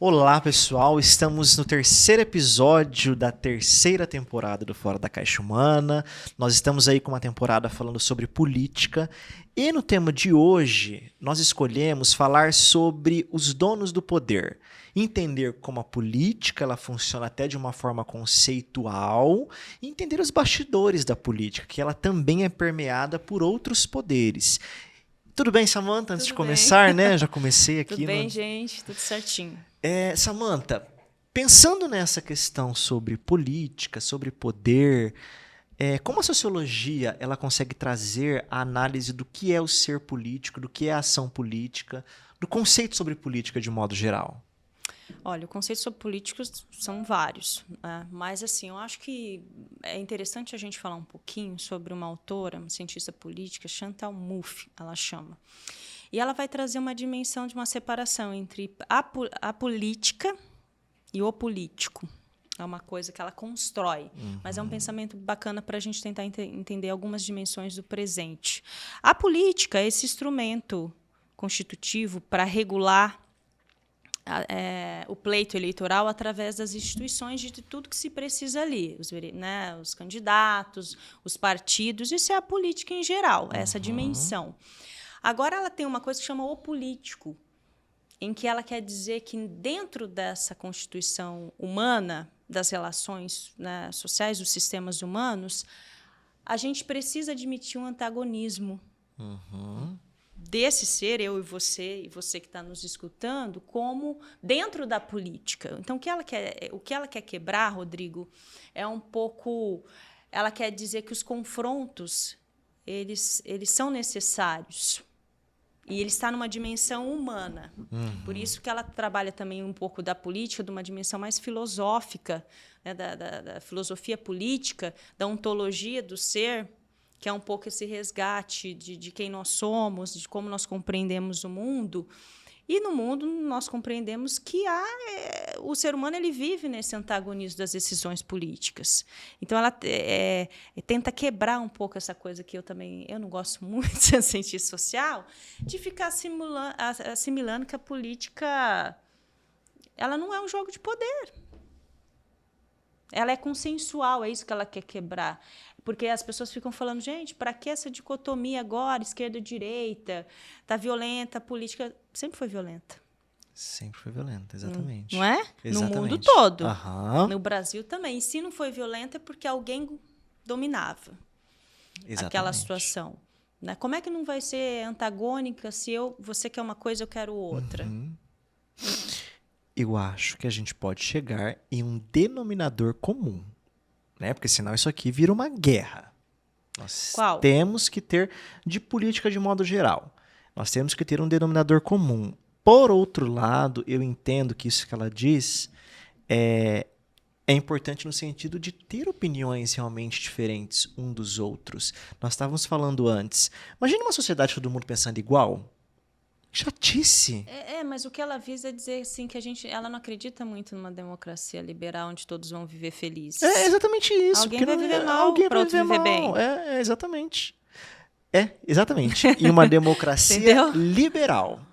Olá, pessoal. Estamos no terceiro episódio da terceira temporada do Fora da Caixa Humana. Nós estamos aí com uma temporada falando sobre política. E no tema de hoje, nós escolhemos falar sobre os donos do poder. Entender como a política ela funciona até de uma forma conceitual e entender os bastidores da política, que ela também é permeada por outros poderes. Tudo bem, Samantha? Antes de Tudo começar, bem. né? Já comecei aqui Tudo bem, no... gente? Tudo certinho. Samantha, pensando nessa questão sobre política, sobre poder, como a sociologia ela consegue trazer a análise do que é o ser político, do que é a ação política, do conceito sobre política de modo geral? Olha, o conceito sobre políticos são vários, né? Mas, assim, eu acho que é interessante a gente falar um pouquinho sobre uma autora, uma cientista política, Chantal Mouffe, ela chama. E ela vai trazer uma dimensão de uma separação entre a política e o político. É uma coisa que ela constrói, mas é um pensamento bacana para a gente tentar entender algumas dimensões do presente. A política é esse instrumento constitutivo para regular o pleito eleitoral através das instituições de tudo que se precisa ali, os candidatos, os partidos, isso é a política em geral, essa dimensão. Agora ela tem uma coisa que chama o político, em que ela quer dizer que dentro dessa constituição humana, das relações, né, sociais, dos sistemas humanos, a gente precisa admitir um antagonismo. Desse ser, eu e você que está nos escutando, como dentro da política. Então, o que ela quer quebrar, Rodrigo, é um pouco... Ela quer dizer que os confrontos eles são necessários. E ele está numa dimensão humana. Por isso que ela trabalha também um pouco da política, de uma dimensão mais filosófica, né, da filosofia política, da ontologia do ser, que é um pouco esse resgate de quem nós somos, de como nós compreendemos o mundo. E no mundo nós compreendemos que o ser humano ele vive nesse antagonismo das decisões políticas. Então ela tenta quebrar um pouco essa coisa que eu não gosto muito de ser cientista social, de ficar assimilando que a política ela não é um jogo de poder. Ela é consensual, é isso que ela quer quebrar. Porque as pessoas ficam falando, gente, para que essa dicotomia agora, esquerda e direita? Está violenta, a política sempre foi violenta. Sempre foi violenta, exatamente. Não é? Exatamente. No mundo todo. No Aham. Brasil também. E se não foi violenta é porque alguém dominava aquela Exatamente. situação. Né? Como é que não vai ser antagônica se você quer uma coisa, eu quero outra? Eu acho que a gente pode chegar em um denominador comum, né? Porque senão isso aqui vira uma guerra. Nós Qual? temos que ter, de política de modo geral, nós temos que ter um denominador comum. Por outro lado, eu entendo que isso que ela diz é importante no sentido de ter opiniões realmente diferentes um dos outros. Nós estávamos falando antes. Imagina uma sociedade todo mundo pensando igual. Chatice. Mas o que ela visa é dizer assim, que ela não acredita muito numa democracia liberal onde todos vão viver felizes. É exatamente isso. Alguém porque vai não- viver mal alguém para vai outro viver viver mal. bem. Exatamente. Exatamente. E uma democracia Entendeu? liberal.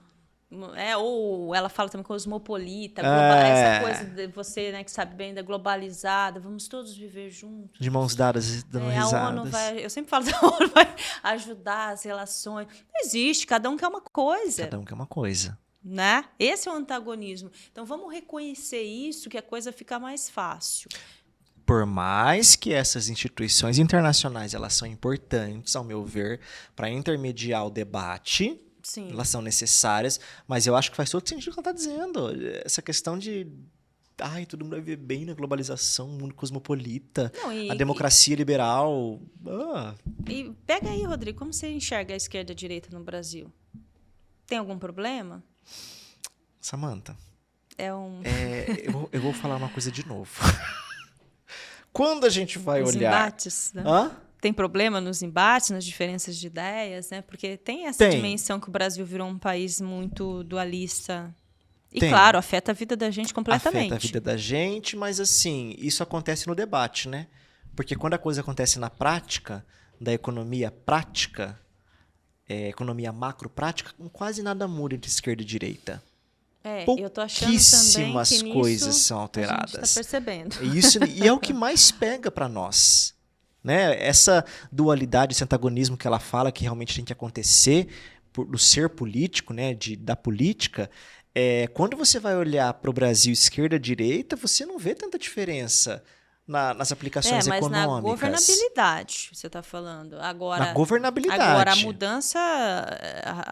Ou ela fala também cosmopolita, É. essa coisa de você, né, que sabe bem da globalizada, vamos todos viver juntos. De mãos dadas, dando A ONU risadas. eu sempre falo da ONU vai ajudar as relações. Não existe, cada um quer uma coisa. Cada um quer uma coisa. Né? Esse é o antagonismo. Então vamos reconhecer isso, que a coisa fica mais fácil. Por mais que essas instituições internacionais elas são importantes, ao meu ver, para intermediar o debate, Sim. elas são necessárias, mas eu acho que faz todo sentido o que ela está dizendo. Essa questão de todo mundo vai viver bem na globalização, mundo cosmopolita, Não, a democracia liberal. E pega aí, Rodrigo, como você enxerga a esquerda e a direita no Brasil? Tem algum problema? Samantha, É um... eu vou falar uma coisa de novo. Quando a gente vai Os olhar... embates, né? Hã? Tem problema nos embates, nas diferenças de ideias, né? Porque tem essa Tem. dimensão que o Brasil virou um país muito dualista. E, Tem. claro, afeta a vida da gente completamente. Afeta a vida da gente, mas assim, isso acontece no debate, né? Porque quando a coisa acontece na prática, da economia prática, economia macro prática, quase nada muda entre esquerda e direita. Eu tô achando também pouquíssimas que nisso coisas são a alteradas. gente tá percebendo. E é o que mais pega para nós. Né? Essa dualidade, esse antagonismo que ela fala que realmente tem que acontecer do ser político, né? Da política, quando você vai olhar para o Brasil esquerda-direita, você não vê tanta diferença nas aplicações mas econômicas. na governabilidade, você está falando. Agora, Na governabilidade. Agora, a mudança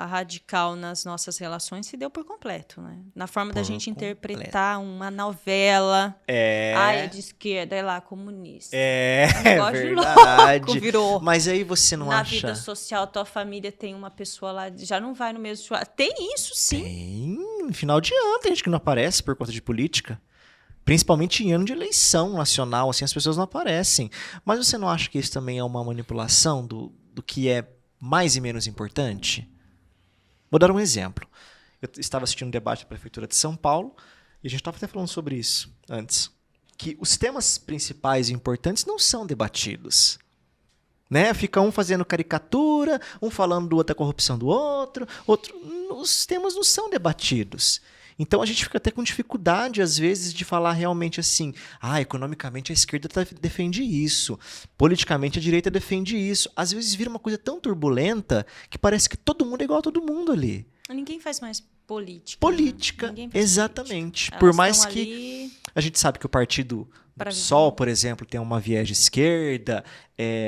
radical nas nossas relações se deu por completo, né? Na forma da gente interpretar uma novela. É de esquerda, é lá, comunista. Verdade. Louco, virou. Mas aí você não Na acha... vida social, tua família tem uma pessoa lá, já não vai no mesmo... Tem isso, sim. Tem. Final de ano tem gente que não aparece por conta de política. Principalmente em ano de eleição nacional, assim, as pessoas não aparecem. Mas você não acha que isso também é uma manipulação do que é mais e menos importante? Vou dar um exemplo. Eu estava assistindo um debate da Prefeitura de São Paulo e a gente estava até falando sobre isso antes. Que os temas principais e importantes não são debatidos. Né? Fica um fazendo caricatura, um falando do outro da corrupção do outro. Os temas não são debatidos. Então a gente fica até com dificuldade, às vezes, de falar realmente assim, economicamente a esquerda defende isso, politicamente a direita defende isso. Às vezes vira uma coisa tão turbulenta que parece que todo mundo é igual a todo mundo ali. Ninguém faz mais política. Política, né? exatamente. Política. Por mais que ali... A gente sabe que o partido PSOL, por exemplo, tem uma viés de esquerda,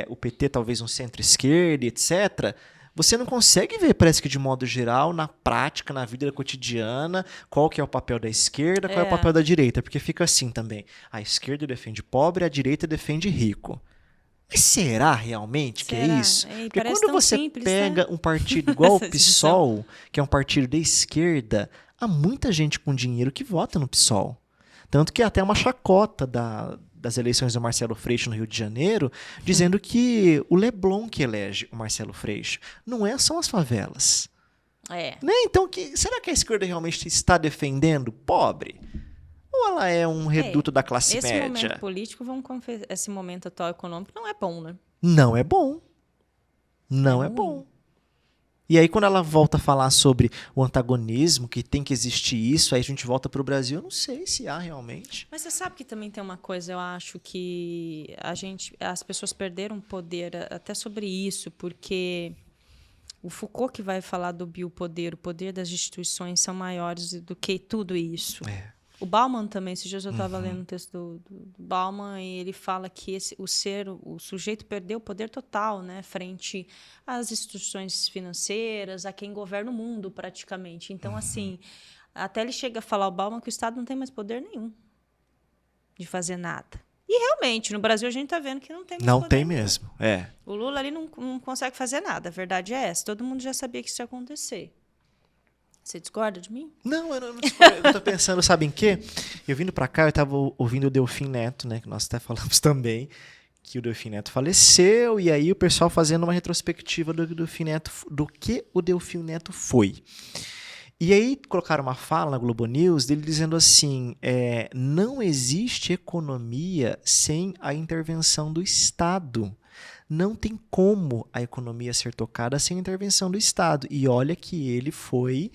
o PT talvez um centro-esquerda, etc., você não consegue ver, parece que de modo geral, na prática, na vida cotidiana, qual que é o papel da esquerda, qual é o papel da direita. Porque fica assim também. A esquerda defende pobre, a direita defende rico. Mas será realmente que é isso? Porque quando você pega um partido igual o PSOL, que é um partido de esquerda, há muita gente com dinheiro que vota no PSOL. Tanto que até uma chacota das eleições do Marcelo Freixo no Rio de Janeiro, dizendo que o Leblon que elege o Marcelo Freixo, são as favelas. Né? Então, será que a esquerda realmente está defendendo o pobre? Ou ela é um reduto da classe média? Esse momento político, esse momento atual econômico não é bom, né? Não é bom. Não é bom. E aí, quando ela volta a falar sobre o antagonismo, que tem que existir isso, aí a gente volta para o Brasil, eu não sei se há realmente. Mas você sabe que também tem uma coisa, eu acho que as pessoas perderam poder até sobre isso, porque o Foucault que vai falar do biopoder, o poder das instituições são maiores do que tudo isso. O Bauman também, esses dias eu estava lendo um texto do Bauman e ele fala que o sujeito perdeu o poder total, né, frente às instituições financeiras, a quem governa o mundo praticamente. Então, assim, até ele chega a falar, o Bauman, que o Estado não tem mais poder nenhum de fazer nada. E realmente, no Brasil a gente está vendo que não tem mais poder. Não tem mesmo, O Lula ali não consegue fazer nada, a verdade é essa. Todo mundo já sabia que isso ia acontecer. Você discorda de mim? Não, eu não discordo. Eu tô pensando, sabe em quê? Eu vindo pra cá, eu tava ouvindo o Delfim Neto, né? Que nós até falamos também, que o Delfim Neto faleceu, e aí o pessoal fazendo uma retrospectiva do Delfim Neto, do que o Delfim Neto foi. E aí colocaram uma fala na Globo News dele dizendo assim, não existe economia sem a intervenção do Estado. Não tem como a economia ser tocada sem a intervenção do Estado. E olha que ele foi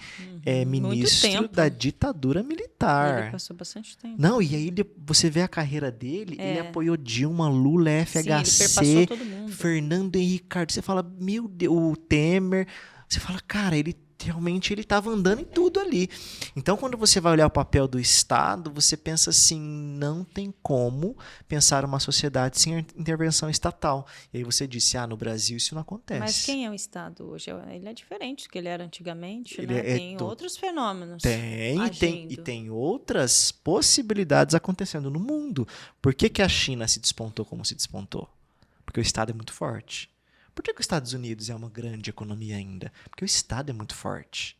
ministro da ditadura militar. Ele passou bastante tempo. Não, e aí você vê a carreira dele, ele apoiou Dilma, Lula, FHC, sim, ele perpassou todo mundo. Fernando Henrique Cardoso. Você fala, meu Deus, o Temer. Você fala, cara, realmente ele estava andando em tudo ali. Então, quando você vai olhar o papel do Estado, você pensa assim, não tem como pensar uma sociedade sem intervenção estatal. E aí você disse, no Brasil isso não acontece. Mas quem é o Estado hoje? Ele é diferente do que ele era antigamente, né? Tem outros fenômenos. Tem outras possibilidades acontecendo no mundo. Por que a China se despontou como se despontou? Porque o Estado é muito forte. Por que os Estados Unidos é uma grande economia ainda? Porque o Estado é muito forte.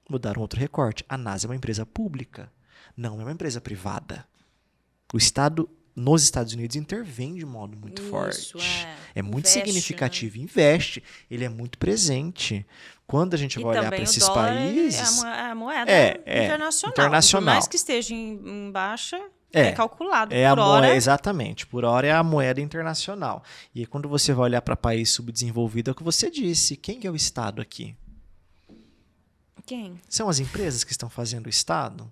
Vou dar um outro recorte. A NASA é uma empresa pública, não é uma empresa privada. O Estado, nos Estados Unidos, intervém de modo muito forte. É muito significativo. Né? Investe. Ele é muito presente. Quando a gente vai olhar para esses países... É a moeda internacional. Por mais que esteja em baixa... É calculado por hora. Exatamente, por hora é a moeda internacional. E quando você vai olhar para país subdesenvolvido, é o que você disse. Quem é o Estado aqui? Quem? São as empresas que estão fazendo o Estado?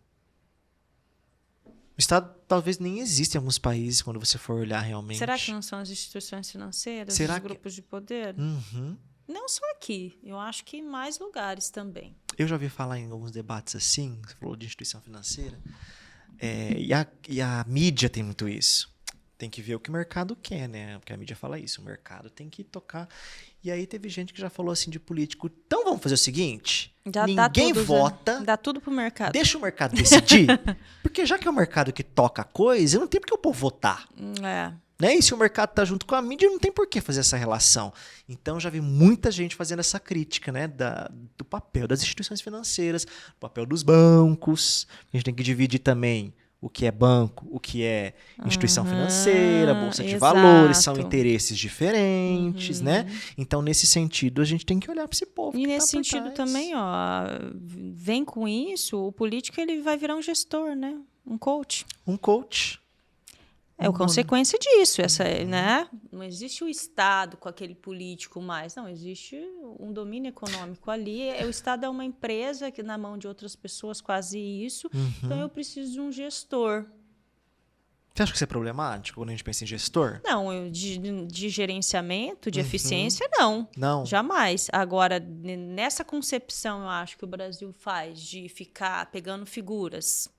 O Estado talvez nem existe em alguns países, quando você for olhar realmente. Será que não são as instituições financeiras, Será os que- grupos de poder? Uhum. Não só aqui, eu acho que em mais lugares também. Eu já ouvi falar em alguns debates assim, você falou de instituição financeira, e a mídia tem muito isso. Tem que ver o que o mercado quer, né? Porque a mídia fala isso, o mercado tem que tocar. E aí teve gente que já falou assim de político, então vamos fazer o seguinte, ninguém vota, Dá tudo pro mercado. deixa o mercado decidir, porque já que é o mercado que toca a coisa, não tem por que o povo votar. É. Né? E se o mercado está junto com a mídia, não tem por que fazer essa relação. Então, já vi muita gente fazendo essa crítica, né, do papel das instituições financeiras, do papel dos bancos. A gente tem que dividir também o que é banco, o que é instituição financeira, bolsa de exato. valores, são interesses diferentes, né? Então, nesse sentido, a gente tem que olhar para esse povo. E que nesse tá por sentido trás. também, ó, vem com isso, o político ele vai virar um gestor, né? Um coach. Um coach. É a consequência disso, né? Não existe o Estado com aquele político mais, não, existe um domínio econômico ali. O Estado é uma empresa que na mão de outras pessoas quase isso, então eu preciso de um gestor. Você acha que isso é problemático quando a gente pensa em gestor? Não, de gerenciamento, de eficiência, não. Não. Jamais. Agora, nessa concepção, eu acho que o Brasil faz de ficar pegando figuras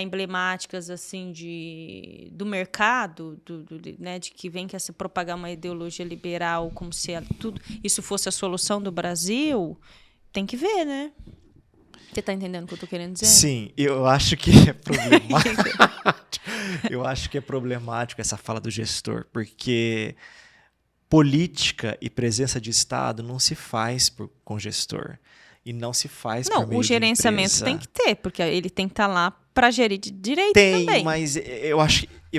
emblemáticas assim do mercado, né, de que vem quer se propagar uma ideologia liberal como se isso fosse a solução do Brasil, tem que ver, né? Você está entendendo o que eu estou querendo dizer? Sim, eu acho que é problemático. Eu acho que é problemático essa fala do gestor, porque política e presença de Estado não se faz com gestor. E não se faz por meio Não, o gerenciamento de empresa. tem que ter, porque ele tem que estar lá para gerir direito Tem, também. mas eu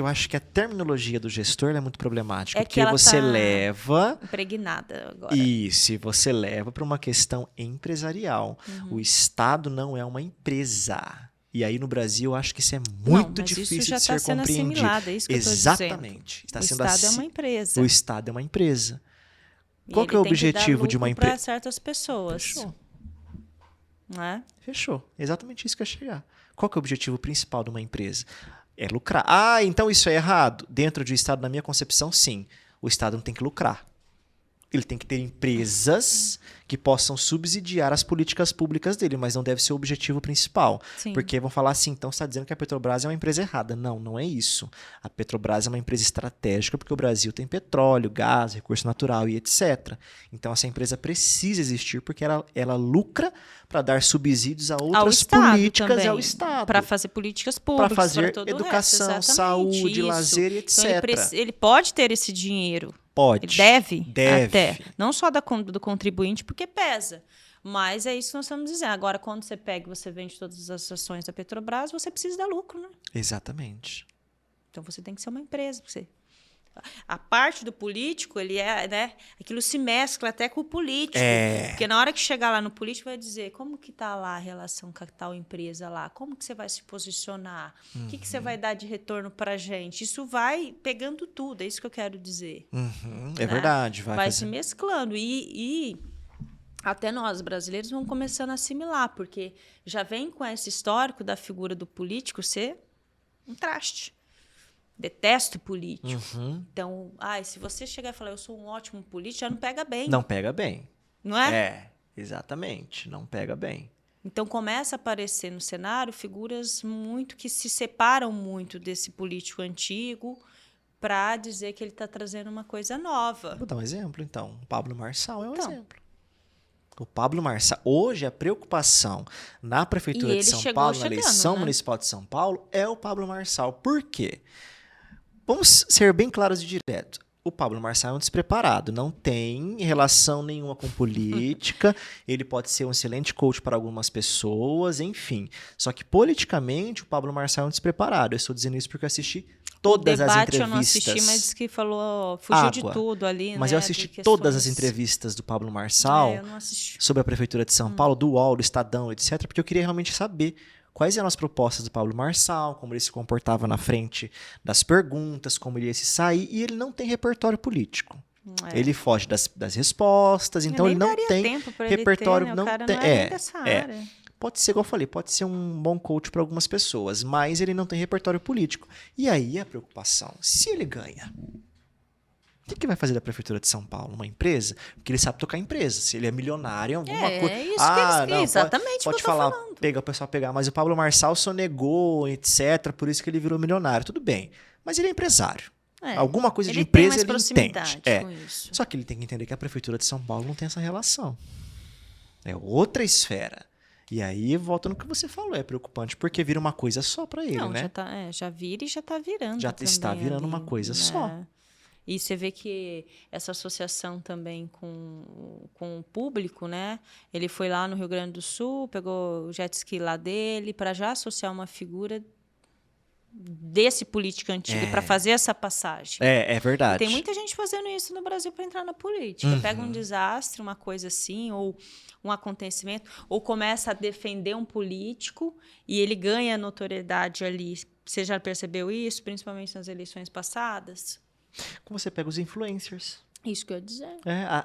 acho que a terminologia do gestor é muito problemática. É que porque ela você tá leva. impregnada agora. Isso, e você leva para uma questão empresarial. O Estado não é uma empresa. E aí no Brasil eu acho que isso é muito mas difícil isso já de ser sendo compreendido. assimilado, é isso que eu tô dizendo. Exatamente. Está O sendo Estado é uma empresa. O Estado é uma empresa. E Qual que é o ele tem que objetivo dar de uma lucro para empresa? certas pessoas. Fechou. Né? Fechou. Exatamente isso que eu ia chegar. Qual que é o objetivo principal de uma empresa? É lucrar. Ah, então isso é errado? Dentro do Estado, na minha concepção, sim. O Estado não tem que lucrar. Ele tem que ter empresas que possam subsidiar as políticas públicas dele, mas não deve ser o objetivo principal. Sim. Porque vão falar assim, então você está dizendo que a Petrobras é uma empresa errada. Não, não é isso. A Petrobras é uma empresa estratégica porque o Brasil tem petróleo, gás, recurso natural e etc. Então essa empresa precisa existir porque ela lucra para dar subsídios a outras políticas também, ao Estado. para fazer políticas públicas, Para fazer todo educação, o resto, saúde, isso. lazer e etc. Então ele pode ter esse dinheiro. Pode. Ele deve Deve. até. Não só do contribuinte, porque pesa. Mas é isso que nós estamos dizendo. Agora, quando você pega e você vende todas as ações da Petrobras, você precisa dar lucro, né? Exatamente. Então você tem que ser uma empresa. A parte do político, ele é, né? Aquilo se mescla até com o político. Porque na hora que chegar lá no político, vai dizer como que está lá a relação com a tal empresa lá, como que você vai se posicionar, o que você vai dar de retorno para a gente. Isso vai pegando tudo, é isso que eu quero dizer. É verdade. Vai se mesclando. E até nós, brasileiros, vamos começando a assimilar, porque já vem com esse histórico da figura do político ser um traste. Detesto político. Então, se você chegar e falar eu sou um ótimo político, já não pega bem. Não pega bem. Não é? É, exatamente. Não pega bem. Então, começa a aparecer no cenário figuras muito que se separam muito desse político antigo para dizer que ele está trazendo uma coisa nova. Vou dar um exemplo, então. O Pablo Marçal é um exemplo. O Pablo Marçal, hoje a preocupação na Prefeitura de São Paulo, na eleição municipal de São Paulo, é o Pablo Marçal. Por quê? Vamos ser bem claros e direto. O Pablo Marçal é um despreparado, não tem relação nenhuma com política, ele pode ser um excelente coach para algumas pessoas, enfim. Só que politicamente o Pablo Marçal é um despreparado. Eu estou dizendo isso porque eu assisti todas as entrevistas. Eu não assisti, mas disse que falou, fugiu de tudo ali. Mas eu assisti todas as entrevistas do Pablo Marçal sobre a Prefeitura de São Paulo, do UOL, do Estadão, etc., porque eu queria realmente saber quais eram as propostas do Pablo Marçal, como ele se comportava na frente das perguntas, como ele ia se sair, e ele não tem repertório político. Ele foge das respostas, então ele não tem tempo pra repertório. Ele ter, né? Não o cara tem, não é nem dessa área. Pode ser, igual eu falei, pode ser um bom coach para algumas pessoas, mas ele não tem repertório político. E aí a preocupação, se ele ganha, o que vai fazer da Prefeitura de São Paulo? Uma empresa? Porque ele sabe tocar empresa. Se ele é milionário em alguma coisa. É isso que eles... Exatamente pode o que eu tô falar, falando. o pessoal pegar, mas o Pablo Marçal sonegou, etc., por isso que ele virou milionário. Tudo bem. Mas ele é empresário. Alguma coisa de empresa ele entende. Com isso. Só que ele tem que entender que a Prefeitura de São Paulo não tem essa relação. É outra esfera. E aí, volta no que você falou, é preocupante, porque vira uma coisa só para ele, né? Já vira e já tá virando. Já está virando uma coisa só. E você vê que essa associação também com o público, né? Ele foi lá no Rio Grande do Sul, pegou o jet ski lá dele, para já associar uma figura desse político antigo, para fazer essa passagem. É verdade. E tem muita gente fazendo isso no Brasil para entrar na política. Pega um desastre, uma coisa assim, ou um acontecimento, ou começa a defender um político e ele ganha notoriedade ali. Você já percebeu isso, principalmente nas eleições passadas? Como você pega os influencers. Isso que eu ia dizer.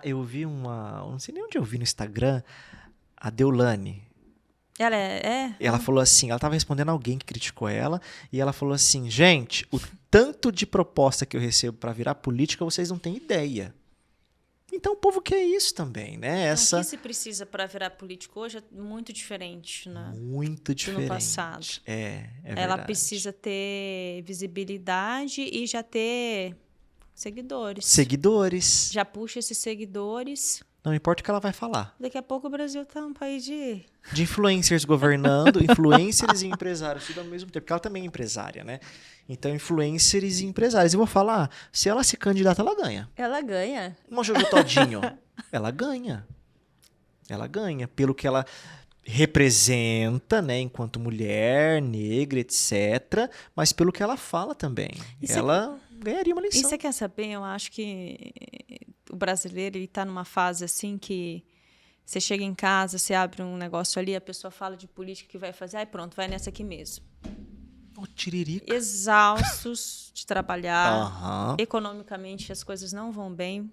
Eu vi não sei nem onde eu vi no Instagram, a Deolane. Ela falou assim, ela estava respondendo alguém que criticou ela, e ela falou assim, gente, o tanto de proposta que eu recebo para virar política, vocês não têm ideia. Então o povo quer isso também, né? Então, o que se precisa para virar político hoje é muito diferente, né? Muito diferente. Do passado. É verdade. Ela precisa ter visibilidade e já ter seguidores. Já puxa esses seguidores. Não importa o que ela vai falar. Daqui a pouco o Brasil tá um país de influencers governando, influencers e empresários, tudo ao mesmo tempo. Porque ela também é empresária, né? Então, influencers e empresários. Eu vou falar, se ela se candidata, ela ganha. Ela ganha. Uma Jojo Todinho, ela ganha. Ela ganha. Pelo que ela representa, né? Enquanto mulher, negra, etc. Mas pelo que ela fala também. Ela ganharia uma eleição. E você quer saber? Eu acho que o brasileiro está numa fase assim que você chega em casa, você abre um negócio ali, a pessoa fala de política que vai fazer, aí pronto, vai nessa aqui mesmo. Tiririca. Exaustos de trabalhar, economicamente as coisas não vão bem,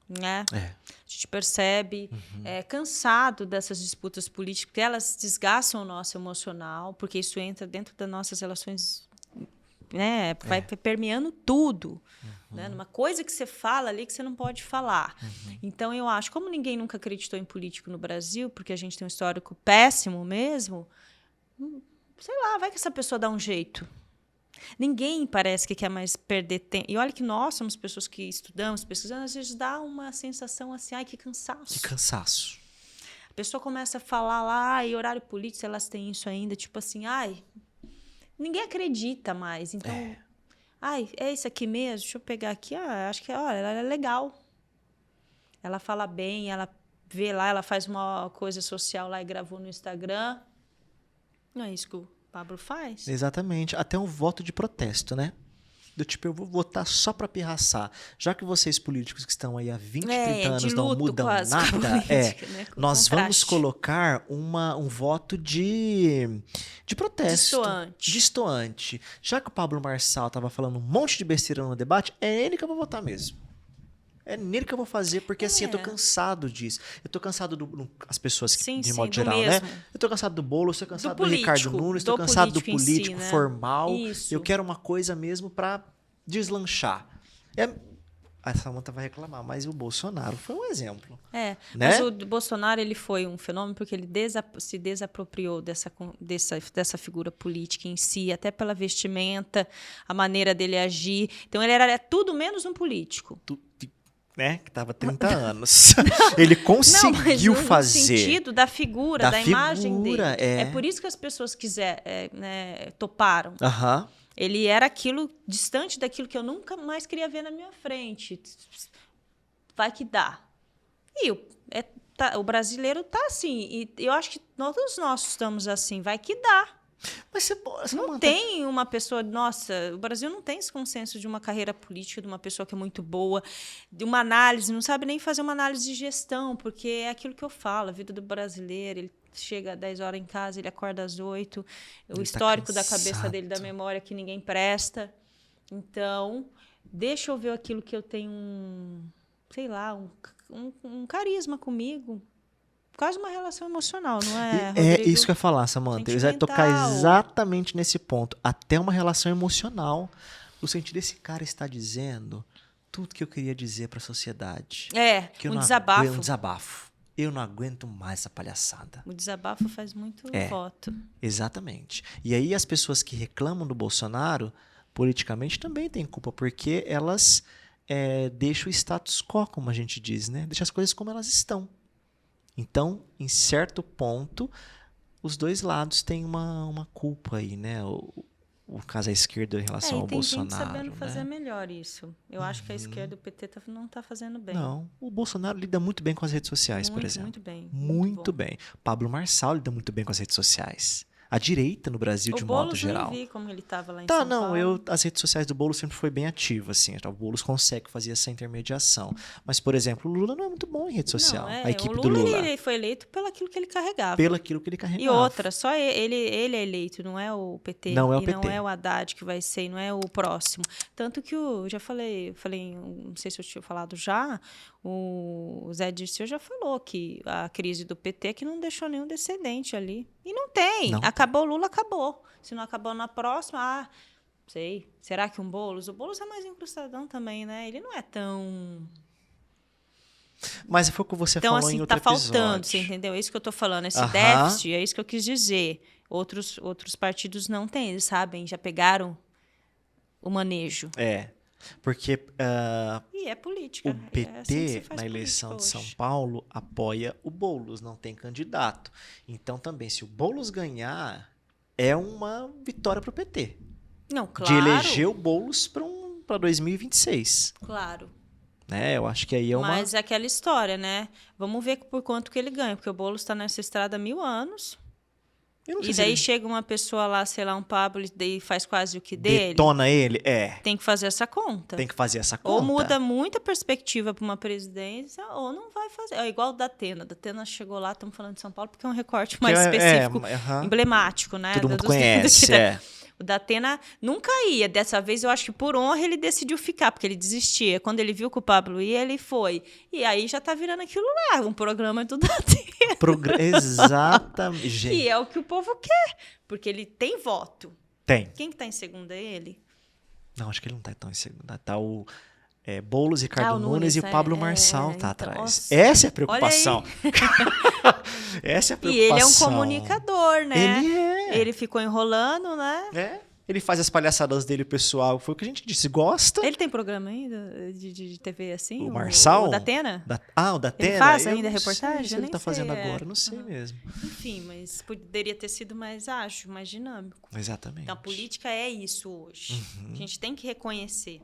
né? A gente percebe, cansado dessas disputas políticas, porque elas desgastam o nosso emocional, porque isso entra dentro das nossas relações, né? Vai permeando tudo. Né? Numa coisa que você fala ali que você não pode falar. Então, eu acho, como ninguém nunca acreditou em político no Brasil, porque a gente tem um histórico péssimo mesmo, sei lá, vai que essa pessoa dá um jeito. Ninguém parece que quer mais perder tempo. E olha que nós somos pessoas que estudamos, pesquisando, às vezes dá uma sensação assim, ai, que cansaço. Que cansaço. A pessoa começa a falar lá, e horário político, elas têm isso ainda, tipo assim, ai, ninguém acredita mais. Então, ai, é isso aqui mesmo? Deixa eu pegar aqui. Acho que ela é legal. Ela fala bem, ela vê lá, ela faz uma coisa social lá e gravou no Instagram. Não é isso que o Pablo faz? Exatamente. Até um voto de protesto, né? Do tipo, eu vou votar só para pirraçar. Já que vocês políticos que estão aí há 20, 30 anos não mudam nada, política, né? Nós vamos colocar um voto de protesto. Distoante. Já que o Pablo Marçal estava falando um monte de besteira no debate, é ele que eu vou votar mesmo. É nele que eu vou fazer, porque assim, eu tô cansado disso. Eu tô cansado as pessoas, de modo geral, né? Eu tô cansado do Boulos, tô cansado do Ricardo Nunes, tô cansado do político formal. Isso. Eu quero uma coisa mesmo pra deslanchar. A Samantha vai reclamar, mas o Bolsonaro foi um exemplo. Né? Mas o Bolsonaro ele foi um fenômeno porque ele se desapropriou dessa figura política em si, até pela vestimenta, a maneira dele agir. Então ele era tudo menos um político. Né? Que estava 30 anos. Ele conseguiu fazer. No sentido da figura, da imagem dele. É por isso que as pessoas toparam. Ele era aquilo distante daquilo que eu nunca mais queria ver na minha frente. Vai que dá. E o brasileiro tá assim. E eu acho que todos nós estamos assim. Vai que dá. Mas você não tem uma pessoa... Nossa, o Brasil não tem esse consenso de uma carreira política, de uma pessoa que é muito boa, de uma análise, não sabe nem fazer uma análise de gestão, porque é aquilo que eu falo, a vida do brasileiro, ele chega às 10 horas em casa, ele acorda às 8, o histórico da cabeça dele, da memória, que ninguém presta. Então, deixa eu ver aquilo que eu tenho sei lá, um carisma comigo. Por causa de uma relação emocional, não é, É Rodrigo? isso que eu ia falar, Samantha. Eu ia tocar Sentimental. exatamente nesse ponto. Até uma relação emocional. No sentido desse cara está dizendo tudo que eu queria dizer para a sociedade. Que eu Um não desabafo. aguento, um desabafo. Eu não aguento mais essa palhaçada. O desabafo faz muito voto. Exatamente. E aí as pessoas que reclamam do Bolsonaro, politicamente, também têm culpa, porque elas deixam o status quo, como a gente diz, né? Deixam as coisas como elas estão. Então, em certo ponto, os dois lados têm uma culpa aí, né? O caso à esquerda em relação ao Bolsonaro. Tem gente sabendo né? fazer melhor isso. Eu acho que a esquerda, o PT, não está fazendo bem. Não, o Bolsonaro lida muito bem com as redes sociais, por exemplo. Muito bem. Muito bem. Pablo Marçal lida muito bem com as redes sociais. A direita no Brasil, de modo geral. Eu nem vi como ele estava lá em São Paulo. As redes sociais do Boulos sempre foi bem ativo, assim. O Boulos consegue fazer essa intermediação. Mas, por exemplo, o Lula não é muito bom em rede social. A equipe do Lula. Ele foi eleito pelo aquilo que ele carregava. Pelo aquilo que ele carregava. E outra, só ele é eleito, não é o PT. Não é o PT. Não é o Haddad que vai ser, não é o próximo. Tanto que já falei, não sei se eu tinha falado já, o Zé Dirceu já falou que a crise do PT é que não deixou nenhum descendente ali. E não tem. Não. Acabou o Lula, acabou. Se não acabou na próxima, sei. Será que um Boulos? O Boulos é mais incrustadão também, né? Ele não é tão... Mas foi o que você falou em outro episódio. episódio. Faltando, você entendeu? É isso que eu tô falando. Esse déficit, é isso que eu quis dizer. Outros partidos não têm, eles sabem, já pegaram o manejo. Porque e é política. O PT, na eleição de São Paulo, apoia o Boulos, não tem candidato. Então, também, se o Boulos ganhar, é uma vitória para o PT. Não, claro. De eleger o Boulos para 2026. Claro. Né? Eu acho que aí é uma... Mas é aquela história, né? Vamos ver por quanto que ele ganha, porque o Boulos está nessa estrada há 1000 anos. E daí chega uma pessoa lá, sei lá, um Pablo, e faz quase o que dele. Detona ele? Tem que fazer essa conta. Tem que fazer essa conta. Ou muda muita perspectiva para uma presidência, ou não vai fazer. É igual o Datena. Datena chegou lá, estamos falando de São Paulo, porque é um recorte mais específico, emblemático, né? Todo mundo conhece, O Datena nunca ia. Dessa vez, eu acho que por honra ele decidiu ficar, porque ele desistia. Quando ele viu que o Pablo ia, ele foi. E aí já tá virando aquilo lá, um programa do Datena. Exatamente. E é o que o povo quer, porque ele tem voto. Tem. Quem que tá em segundo é ele? Não, acho que ele não tá tão em segunda. Tá o Boulos, Ricardo Nunes e o Pablo Marçal tá atrás. Nossa. Essa é a preocupação. Essa é a preocupação. E ele é um comunicador, né? Ele é. Ele ficou enrolando, né? Ele faz as palhaçadas dele, pessoal. Foi o que a gente disse. Gosta. Ele tem programa ainda de TV assim? O Marçal? O Datena? O Datena. Ele faz ainda reportagem? Se ele tá fazendo agora, não sei mesmo. Enfim, mas poderia ter sido mais ágil, mais dinâmico. Exatamente. Então, a política é isso hoje. A gente tem que reconhecer,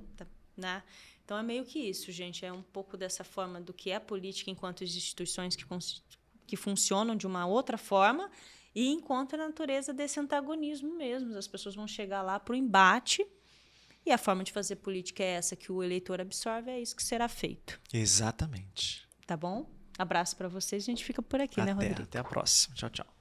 né? Então, é meio que isso, gente. É um pouco dessa forma do que é a política enquanto instituições que funcionam de uma outra forma e enquanto a natureza desse antagonismo mesmo. As pessoas vão chegar lá para o embate e a forma de fazer política é essa que o eleitor absorve, é isso que será feito. Exatamente. Tá bom? Abraço para vocês. A gente fica por aqui, né, Rodrigo? Até a próxima. Tchau, tchau.